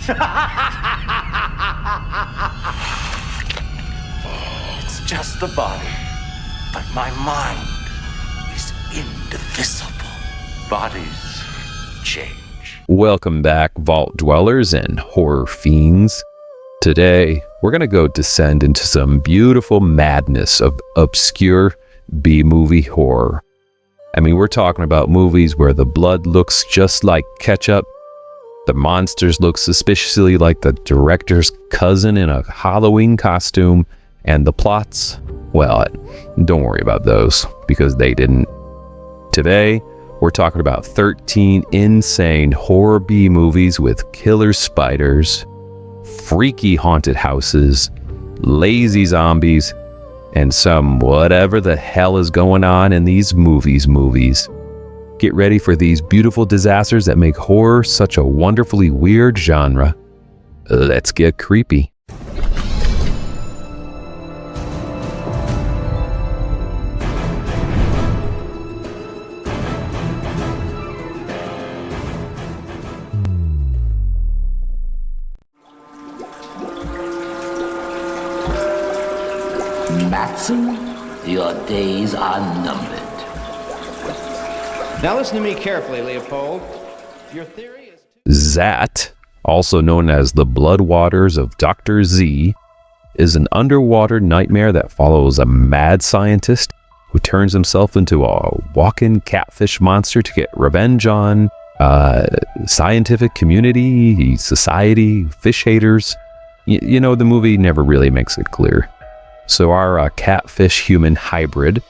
It's just the body, but my mind is indivisible. Bodies change. Welcome back, Vault Dwellers and Horror Fiends. Today, we're going to go descend into some beautiful madness of obscure B-movie horror. I mean, we're talking about movies where the blood looks just like ketchup, the monsters look suspiciously like the director's cousin in a Halloween costume, and the plots, well, don't worry about those, because they didn't. Today, we're talking about 13 insane horror B-movies with killer spiders, freaky haunted houses, lazy zombies, and some whatever the hell is going on in these movies. Get ready for these beautiful disasters that make horror such a wonderfully weird genre. Let's get creepy. Matson, your days are numbered. Now listen to me carefully, Leopold. Your theory is... Zaat, also known as the Blood Waters of Dr. Z, is an underwater nightmare that follows a mad scientist who turns himself into a walking catfish monster to get revenge on scientific community, society, fish haters. You know, the movie never really makes it clear. So our catfish-human hybrid,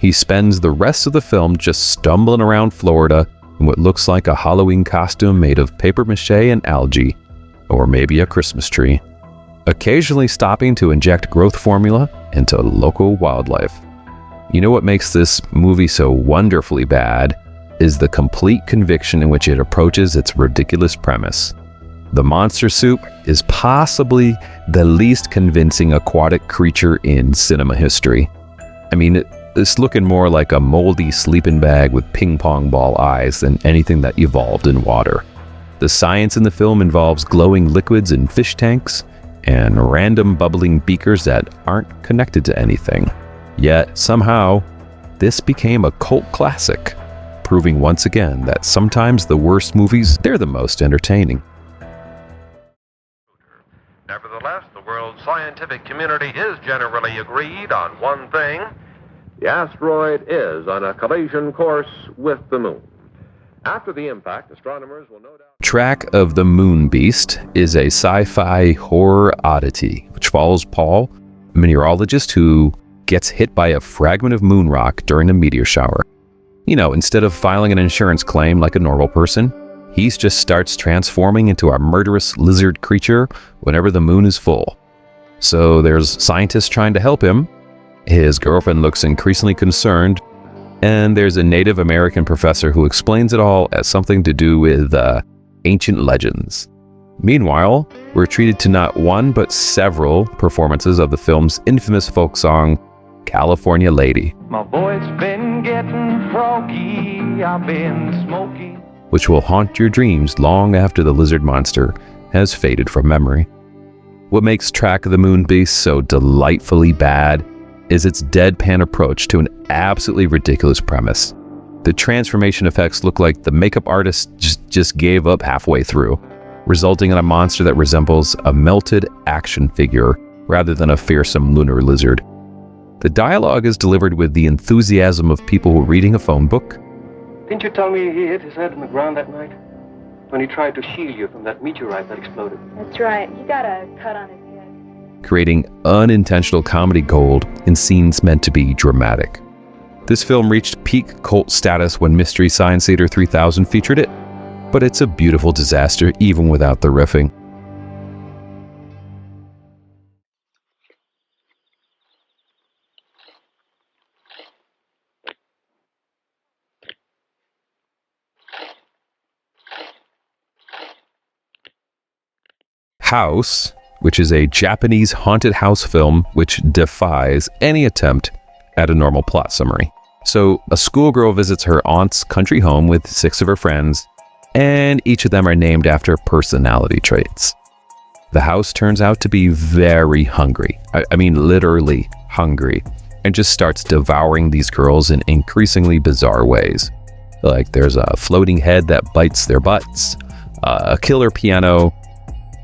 he spends the rest of the film just stumbling around Florida in what looks like a Halloween costume made of paper mache and algae, or maybe a Christmas tree, occasionally stopping to inject growth formula into local wildlife. You know what makes this movie so wonderfully bad is the complete conviction in which it approaches its ridiculous premise. The monster soup is possibly the least convincing aquatic creature in cinema history. I mean, it's looking more like a moldy sleeping bag with ping pong ball eyes than anything that evolved in water. The science in the film involves glowing liquids in fish tanks and random bubbling beakers that aren't connected to anything. Yet, somehow, this became a cult classic, proving once again that sometimes the worst movies, they're the most entertaining. Nevertheless, the world's scientific community is generally agreed on one thing. The asteroid is on a collision course with the moon. After the impact, astronomers will no doubt... Track of the Moon Beast is a sci-fi horror oddity, which follows Paul, a meteorologist who gets hit by a fragment of moon rock during a meteor shower. You know, instead of filing an insurance claim like a normal person, he just starts transforming into a murderous lizard creature whenever the moon is full. So there's scientists trying to help him, his girlfriend looks increasingly concerned, and there's a Native American professor who explains it all as something to do with ancient legends. Meanwhile, we're treated to not one but several performances of the film's infamous folk song, California Lady. My voice been getting froggy, I've been smoking, which will haunt your dreams long after the lizard monster has faded from memory. What makes Track of the Moon Beast so delightfully bad is its deadpan approach to an absolutely ridiculous premise. The transformation effects look like the makeup artist just gave up halfway through, resulting in a monster that resembles a melted action figure rather than a fearsome lunar lizard. The dialogue is delivered with the enthusiasm of people reading a phone book. Didn't you tell me he hit his head on the ground that night? When he tried to shield you from that meteorite that exploded. That's right. He got a cut on his head. Creating unintentional comedy gold in scenes meant to be dramatic. This film reached peak cult status when Mystery Science Theater 3000 featured it, but it's a beautiful disaster even without the riffing. House, which is a Japanese haunted house film which defies any attempt at a normal plot summary. So, a schoolgirl visits her aunt's country home with 6 of her friends, and each of them are named after personality traits. The house turns out to be very hungry. I mean, literally hungry, and just starts devouring these girls in increasingly bizarre ways. Like there's a floating head that bites their butts, a killer piano,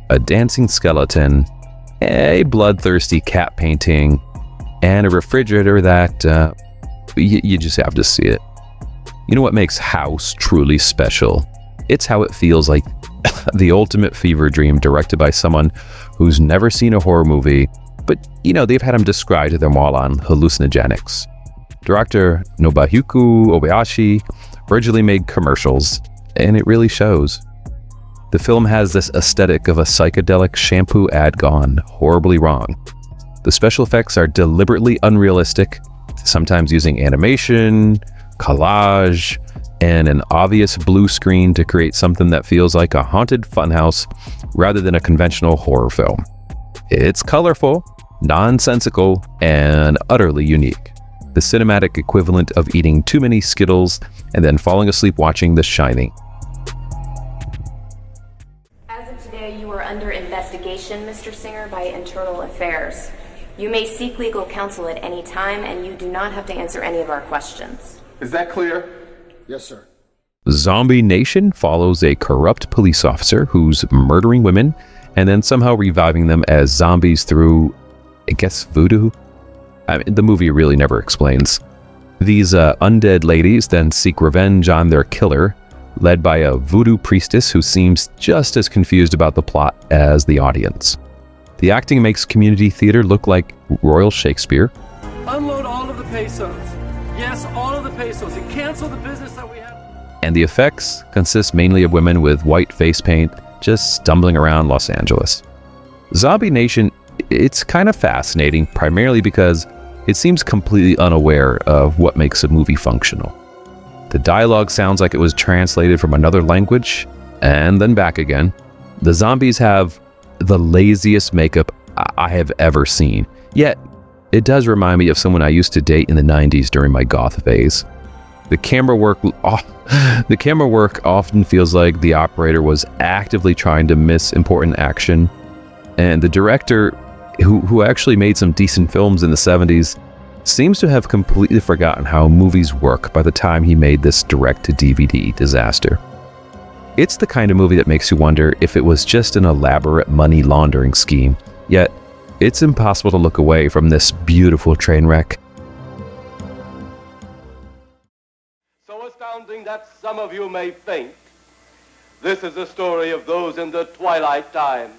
a dancing skeleton, a bloodthirsty cat painting, and a refrigerator that you just have to see it. You know what makes House truly special? It's how it feels like the ultimate fever dream directed by someone who's never seen a horror movie, but they've had them described to them while on hallucinogenics. Director Nobuhiko Obayashi originally made commercials, and it really shows. The film has this aesthetic of a psychedelic shampoo ad gone horribly wrong. The special effects are deliberately unrealistic, sometimes using animation, collage, and an obvious blue screen to create something that feels like a haunted funhouse rather than a conventional horror film. It's colorful, nonsensical, and utterly unique. The cinematic equivalent of eating too many Skittles and then falling asleep watching The Shining. As of today, you are under investigation, Mr. Singer, by Internal Affairs. You may seek legal counsel at any time, and you do not have to answer any of our questions. Is that clear? Yes, sir. Zombie Nation follows a corrupt police officer who's murdering women and then somehow reviving them as zombies through, I guess, voodoo? The movie really never explains. These undead ladies then seek revenge on their killer, led by a voodoo priestess who seems just as confused about the plot as the audience. The acting makes community theater look like Royal Shakespeare. Unload all of the pesos. Yes, all of the pesos, and cancel the business that we have. And the effects consist mainly of women with white face paint just stumbling around Los Angeles. Zombie Nation, it's kind of fascinating, primarily because it seems completely unaware of what makes a movie functional. The dialogue sounds like it was translated from another language, and then back again. The zombies have the laziest makeup I have ever seen, yet it does remind me of someone I used to date in the 90s during my goth phase. The camera work often feels like the operator was actively trying to miss important action, and the director, who actually made some decent films in the 70s, seems to have completely forgotten how movies work by the time he made this direct-to-DVD disaster. It's the kind of movie that makes you wonder if it was just an elaborate money laundering scheme, yet it's impossible to look away from this beautiful train wreck. So astounding that some of you may faint. This is the story of those in the twilight time.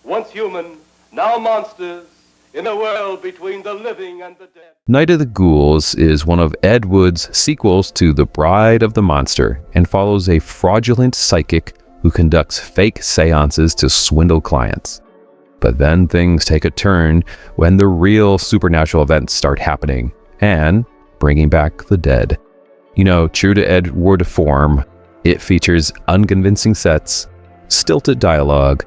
Once human, now monsters, in a world between the living and the dead. Night of the Ghouls is one of Ed Wood's sequels to The Bride of the Monster and follows a fraudulent psychic who conducts fake seances to swindle clients. But then things take a turn when the real supernatural events start happening and bringing back the dead. True to Ed Wood form, it features unconvincing sets, stilted dialogue,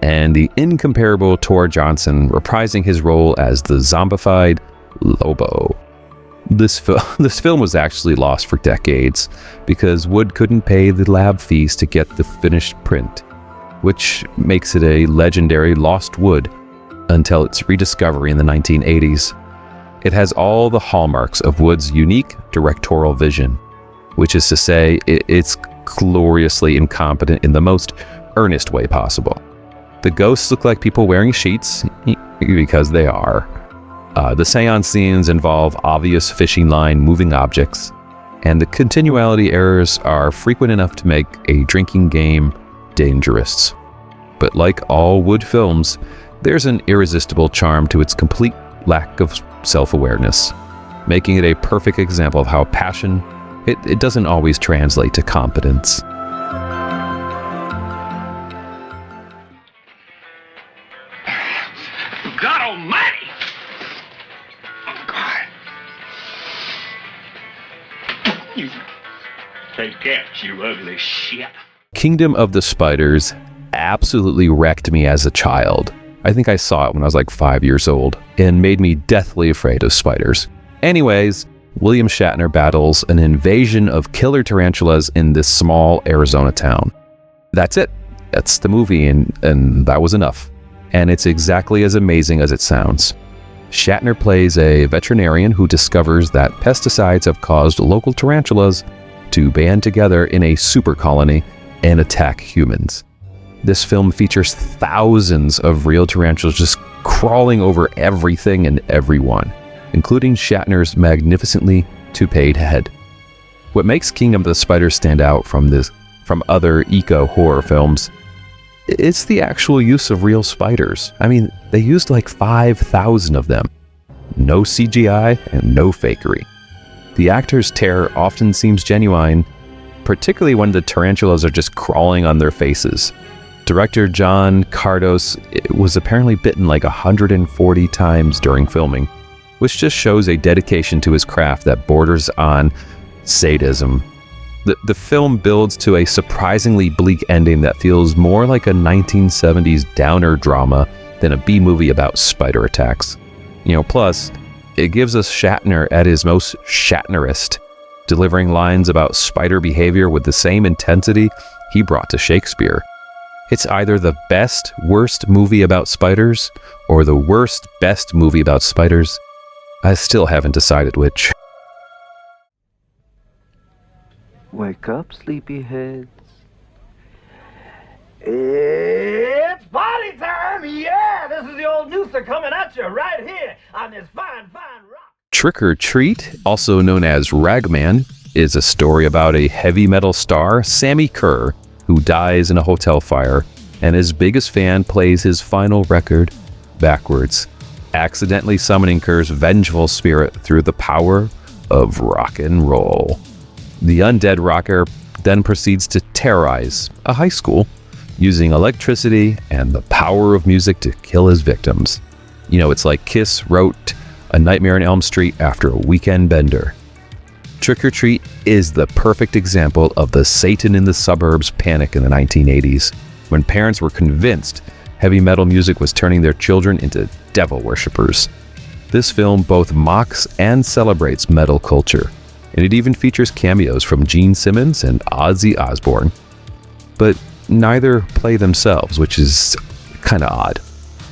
and the incomparable Tor Johnson reprising his role as the zombified Lobo. This film was actually lost for decades because Wood couldn't pay the lab fees to get the finished print, which makes it a legendary lost wood until its rediscovery in the 1980s. It has all the hallmarks of Wood's unique directorial vision, which is to say, it's gloriously incompetent in the most earnest way possible. The ghosts look like people wearing sheets, because they are. The seance scenes involve obvious fishing line moving objects, and the continuality errors are frequent enough to make a drinking game dangerous. But like all Wood films, there's an irresistible charm to its complete lack of self-awareness, making it a perfect example of how passion, it doesn't always translate to competence. God almighty! Oh, God. You take that, you ugly shit. Kingdom of the Spiders absolutely wrecked me as a child. I think I saw it when I was like 5 years old and made me deathly afraid of spiders. Anyways, William Shatner battles an invasion of killer tarantulas in this small Arizona town. That's it. That's the movie, and that was enough. And it's exactly as amazing as it sounds. Shatner plays a veterinarian who discovers that pesticides have caused local tarantulas to band together in a super colony and attack humans. This film features thousands of real tarantulas just crawling over everything and everyone, including Shatner's magnificently toupeed head. What makes Kingdom of the Spiders stand out from other eco-horror films, it's the actual use of real spiders. I mean, they used like 5,000 of them. No CGI and no fakery. The actors' terror often seems genuine, particularly when the tarantulas are just crawling on their faces. Director John Cardos was apparently bitten like 140 times during filming, which just shows a dedication to his craft that borders on sadism. The film builds to a surprisingly bleak ending that feels more like a 1970s downer drama than a B-movie about spider attacks. Plus, it gives us Shatner at his most Shatnerist, delivering lines about spider behavior with the same intensity he brought to Shakespeare. It's either the best, worst movie about spiders, or the worst, best movie about spiders. I still haven't decided which. Wake up, sleepyheads. It's party time! Yeah! This is the old Nooser coming at you right here on this fine rock. Trick or Treat, also known as Ragman, is a story about a heavy metal star, Sammy Kerr, who dies in a hotel fire, and his biggest fan plays his final record backwards, accidentally summoning Kerr's vengeful spirit through the power of rock and roll. The undead rocker then proceeds to terrorize a high school using electricity and the power of music to kill his victims. It's like Kiss wrote A Nightmare on Elm Street after a weekend bender. Trick or Treat is the perfect example of the Satan in the suburbs panic in the 1980s, when parents were convinced heavy metal music was turning their children into devil worshippers. This film both mocks and celebrates metal culture, and it even features cameos from Gene Simmons and Ozzy Osbourne. But neither play themselves, which is kind of odd.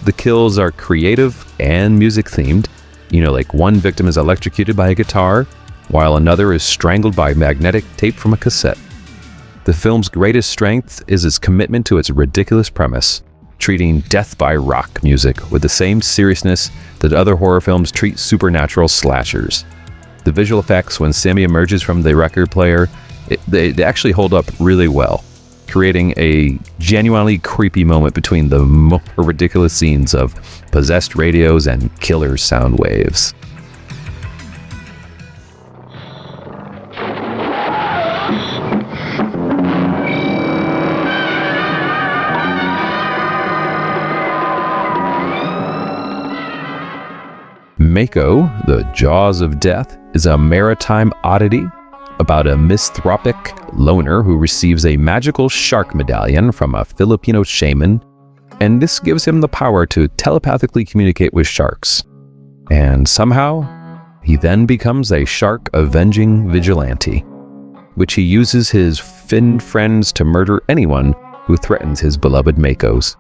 The kills are creative and music themed. Like one victim is electrocuted by a guitar, while another is strangled by magnetic tape from a cassette. The film's greatest strength is its commitment to its ridiculous premise, treating death by rock music with the same seriousness that other horror films treat supernatural slashers. The visual effects when Sammy emerges from the record player, they actually hold up really well, creating a genuinely creepy moment between the more ridiculous scenes of possessed radios and killer sound waves. Mako, the Jaws of Death, is a maritime oddity about a misanthropic loner who receives a magical shark medallion from a Filipino shaman, and this gives him the power to telepathically communicate with sharks. And somehow, he then becomes a shark-avenging vigilante, which he uses his fin friends to murder anyone who threatens his beloved Makos.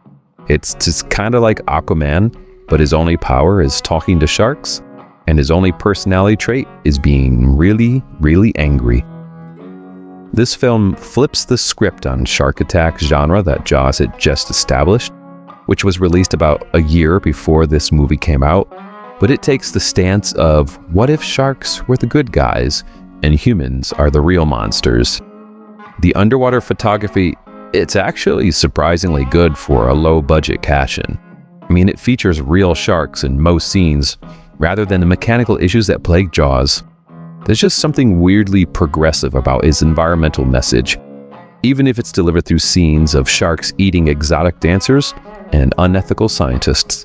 It's just kind of like Aquaman, but his only power is talking to sharks, and his only personality trait is being really, really angry. This film flips the script on shark attack genre that Jaws had just established, which was released about a year before this movie came out, but it takes the stance of what if sharks were the good guys and humans are the real monsters. The underwater photography, it's actually surprisingly good for a low-budget cash-in. I mean, it features real sharks in most scenes, rather than the mechanical issues that plague Jaws. There's just something weirdly progressive about its environmental message, even if it's delivered through scenes of sharks eating exotic dancers and unethical scientists.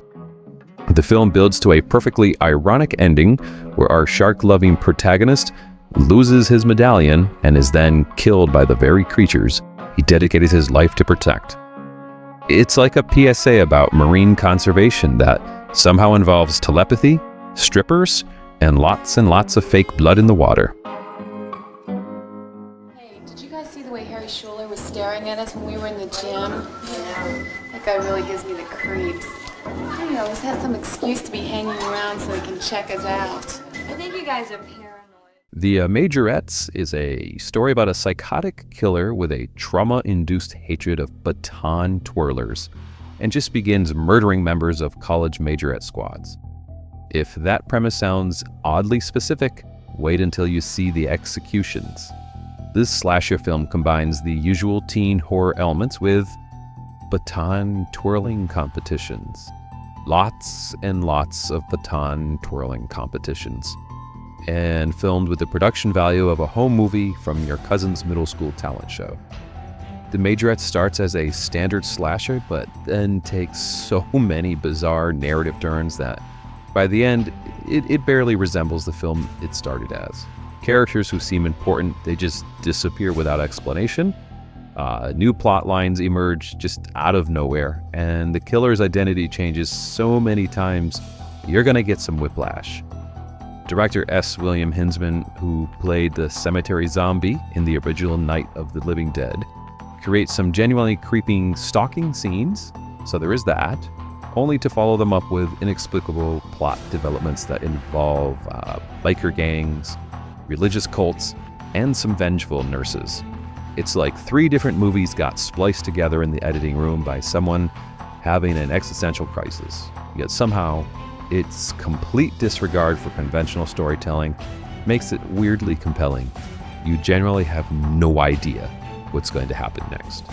The film builds to a perfectly ironic ending where our shark-loving protagonist loses his medallion and is then killed by the very creatures he dedicated his life to protect. It's like a PSA about marine conservation that somehow involves telepathy, strippers, and lots of fake blood in the water. Hey, did you guys see the way Harry Schuler was staring staring at us when we were in the gym? That guy really gives me the creeps. He always has some excuse to be hanging around so he can check us out. I think you guys are paranoid. The Majorettes is a story about a psychotic killer with a trauma-induced hatred of Baton Twirlers, and just begins murdering members of college majorette squads. If that premise sounds oddly specific, wait until you see the executions. This slasher film combines the usual teen horror elements with baton twirling competitions. Lots and lots of baton twirling competitions. And filmed with the production value of a home movie from your cousin's middle school talent show. The Majorette starts as a standard slasher, but then takes so many bizarre narrative turns that by the end, it barely resembles the film it started as. Characters who seem important, they just disappear without explanation. New plot lines emerge just out of nowhere, and the killer's identity changes so many times, you're gonna get some whiplash. Director S. William Hinsman, who played the cemetery zombie in the original Night of the Living Dead, creates some genuinely creeping stalking scenes, so there is that, only to follow them up with inexplicable plot developments that involve biker gangs, religious cults, and some vengeful nurses. It's like 3 different movies got spliced together in the editing room by someone having an existential crisis. Yet somehow, its complete disregard for conventional storytelling makes it weirdly compelling. You generally have no idea what's going to happen next.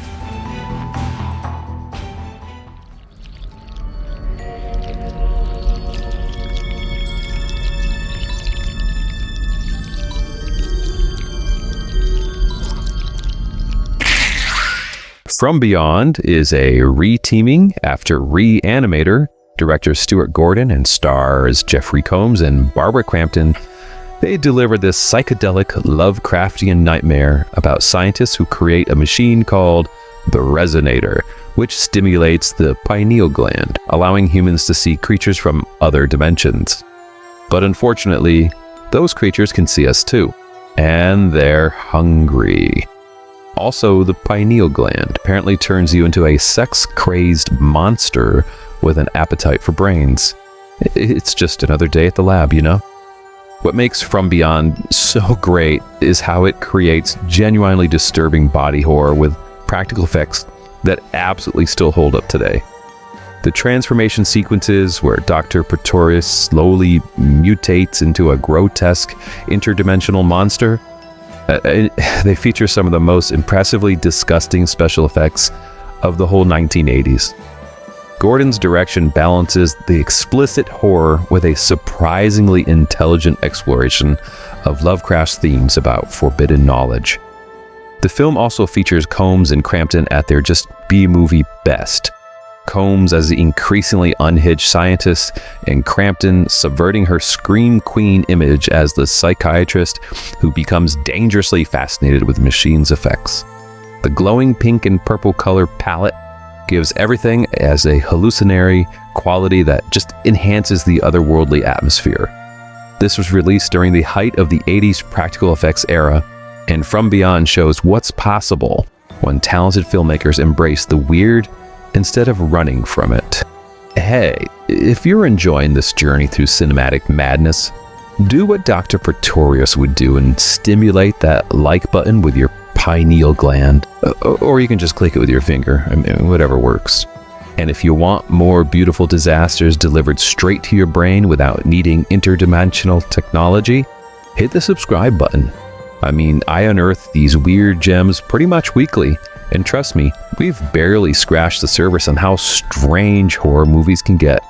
From Beyond is a re-teaming after Reanimator. Director Stuart Gordon and stars Jeffrey Combs and Barbara Crampton. They deliver this psychedelic Lovecraftian nightmare about scientists who create a machine called the Resonator, which stimulates the pineal gland, allowing humans to see creatures from other dimensions. But unfortunately, those creatures can see us too, and they're hungry. Also, the pineal gland apparently turns you into a sex-crazed monster with an appetite for brains. It's just another day at the lab, you know? What makes From Beyond so great is how it creates genuinely disturbing body horror with practical effects that absolutely still hold up today. The transformation sequences where Dr. Pretorius slowly mutates into a grotesque interdimensional monster, they feature some of the most impressively disgusting special effects of the whole 1980s. Gordon's direction balances the explicit horror with a surprisingly intelligent exploration of Lovecraft's themes about forbidden knowledge. The film also features Combs and Crampton at their just B-movie best. Combs as the increasingly unhinged scientist, and Crampton subverting her Scream Queen image as the psychiatrist who becomes dangerously fascinated with machines' effects. The glowing pink and purple color palette gives everything as a hallucinatory quality that just enhances the otherworldly atmosphere. This was released during the height of the 80s practical effects era, and From Beyond shows what's possible when talented filmmakers embrace the weird instead of running from it. Hey, if you're enjoying this journey through cinematic madness, do what Dr. Pretorius would do and stimulate that like button with your pineal gland, or you can just click it with your finger. I mean, whatever works. And if you want more beautiful disasters delivered straight to your brain without needing interdimensional technology, hit the subscribe button. I mean, I unearth these weird gems pretty much weekly, and trust me, we've barely scratched the surface on how strange horror movies can get.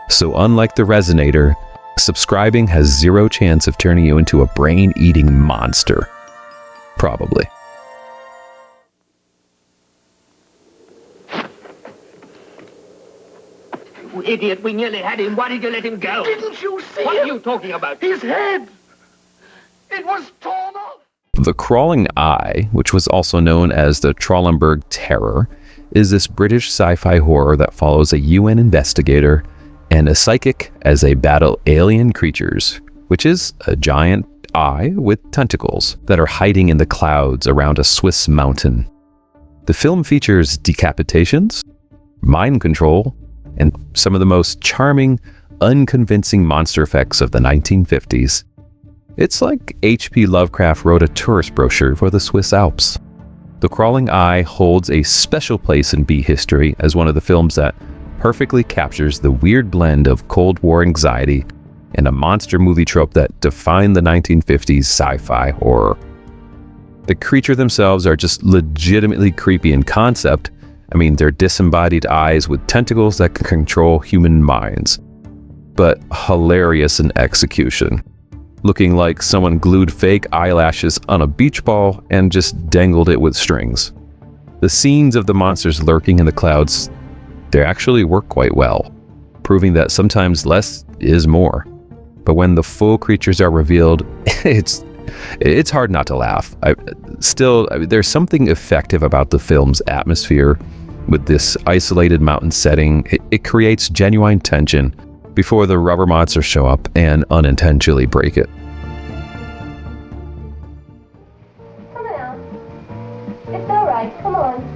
So unlike the Resonator, subscribing has zero chance of turning you into a brain-eating monster. Probably. You idiot, we nearly had him. Why did you let him go? Didn't you see What are you talking about? His head! It was torn off! The Crawling Eye, which was also known as the Trollenberg Terror, is this British sci-fi horror that follows a UN investigator and a psychic as they battle alien creatures, which is a giant eye with tentacles that are hiding in the clouds around a Swiss mountain. The film features decapitations, mind control, and some of the most charming, unconvincing monster effects of the 1950s. It's like H.P. Lovecraft wrote a tourist brochure for the Swiss Alps. The Crawling Eye holds a special place in B history as one of the films that perfectly captures the weird blend of Cold War anxiety and a monster movie trope that defined the 1950s sci-fi horror. The creature themselves are just legitimately creepy in concept. I mean, they're disembodied eyes with tentacles that can control human minds. But hilarious in execution. Looking like someone glued fake eyelashes on a beach ball and just dangled it with strings. The scenes of the monsters lurking in the clouds, they actually work quite well, proving that sometimes less is more. But when the full creatures are revealed, it's hard not to laugh. There's something effective about the film's atmosphere with this isolated mountain setting. It creates genuine tension before the rubber monsters show up and unintentionally break it. Come on. It's all right. Come on.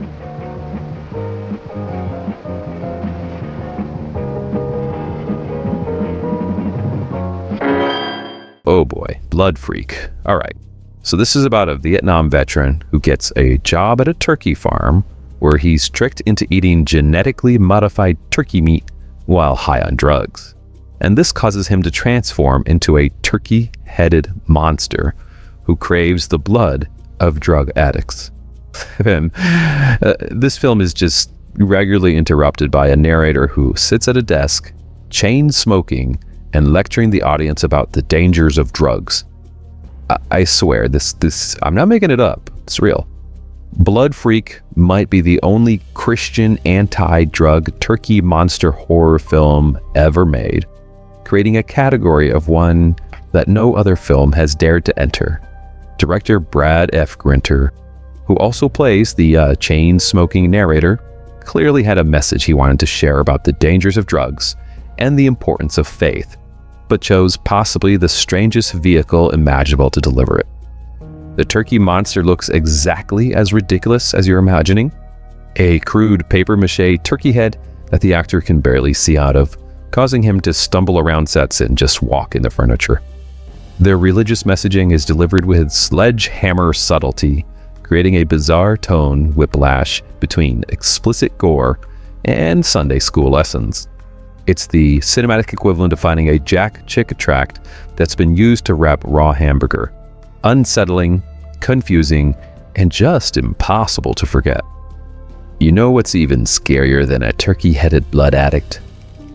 Oh boy, Blood Freak. All right. So this is about a Vietnam veteran who gets a job at a turkey farm where he's tricked into eating genetically modified turkey meat while high on drugs. And this causes him to transform into a turkey-headed monster who craves the blood of drug addicts. And this film is just regularly interrupted by a narrator who sits at a desk, chain smoking, and lecturing the audience about the dangers of drugs. I swear, this I'm not making it up. It's real. Blood Freak might be the only Christian anti-drug turkey monster horror film ever made, creating a category of one that no other film has dared to enter. Director Brad F. Grinter, who also plays the chain-smoking narrator, clearly had a message he wanted to share about the dangers of drugs and the importance of faith, but chose possibly the strangest vehicle imaginable to deliver it. The turkey monster looks exactly as ridiculous as you're imagining, a crude papier-mâché turkey head that the actor can barely see out of, causing him to stumble around sets and just walk in the furniture. Their religious messaging is delivered with sledgehammer subtlety, creating a bizarre tone whiplash between explicit gore and Sunday school lessons. It's the cinematic equivalent of finding a Jack Chick tract that's been used to wrap raw hamburger. Unsettling, confusing, and just impossible to forget. You know what's even scarier than a turkey-headed blood addict?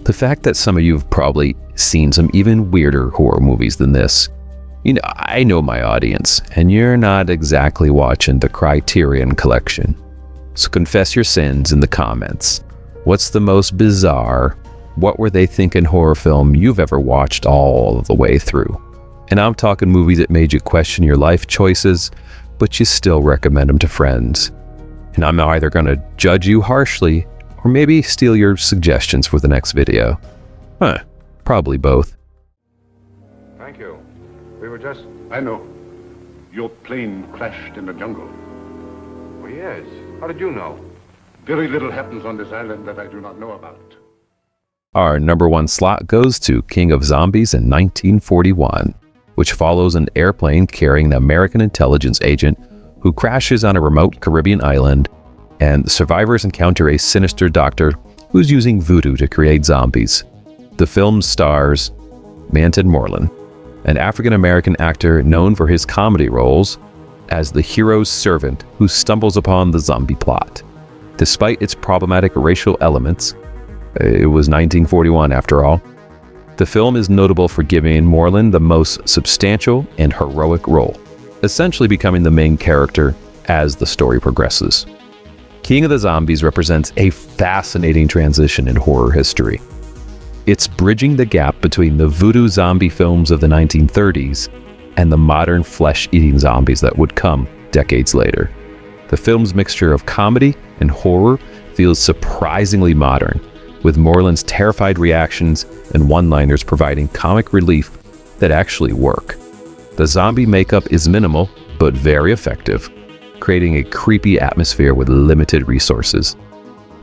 The fact that some of you have probably seen some even weirder horror movies than this. You know, I know my audience, and you're not exactly watching the Criterion Collection. So confess your sins in the comments. What's the most bizarre, what were they thinking horror film you've ever watched all the way through? And I'm talking movies that made you question your life choices, but you still recommend them to friends. And I'm either going to judge you harshly, or maybe steal your suggestions for the next video. Probably both. Thank you. We were just... I know. Your plane crashed in the jungle. Oh, yes. How did you know? Very little happens on this island that I do not know about. Our number one slot goes to King of Zombies in 1941, which follows an airplane carrying an American intelligence agent who crashes on a remote Caribbean island, and the survivors encounter a sinister doctor who's using voodoo to create zombies. The film stars Manton Moreland, an African-American actor known for his comedy roles as the hero's servant who stumbles upon the zombie plot. Despite its problematic racial elements, it was 1941 after all, the film is notable for giving Moreland the most substantial and heroic role, essentially becoming the main character as the story progresses. King of the Zombies represents a fascinating transition in horror history. It's bridging the gap between the voodoo zombie films of the 1930s and the modern flesh-eating zombies that would come decades later. The film's mixture of comedy and horror feels surprisingly modern, with Moreland's terrified reactions and one-liners providing comic relief that actually work. The zombie makeup is minimal, but very effective, creating a creepy atmosphere with limited resources.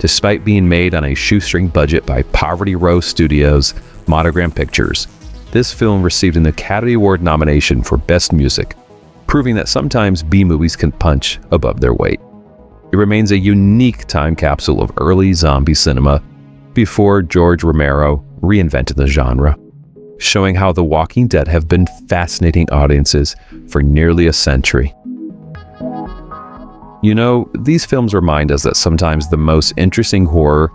Despite being made on a shoestring budget by Poverty Row Studios' Monogram Pictures, this film received an Academy Award nomination for Best Music, proving that sometimes B-movies can punch above their weight. It remains a unique time capsule of early zombie cinema before George Romero reinvented the genre, showing how The Walking Dead have been fascinating audiences for nearly a century. You know, these films remind us that sometimes the most interesting horror,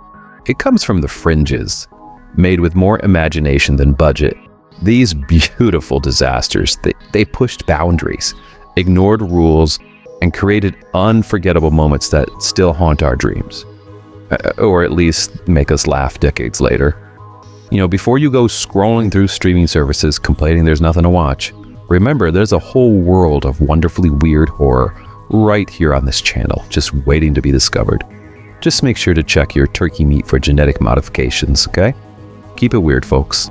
it comes from the fringes, made with more imagination than budget. These beautiful disasters, they pushed boundaries, ignored rules, and created unforgettable moments that still haunt our dreams. Or at least make us laugh decades later. You know, before you go scrolling through streaming services complaining there's nothing to watch, remember there's a whole world of wonderfully weird horror right here on this channel, just waiting to be discovered. Just make sure to check your turkey meat for genetic modifications, okay? Keep it weird, folks.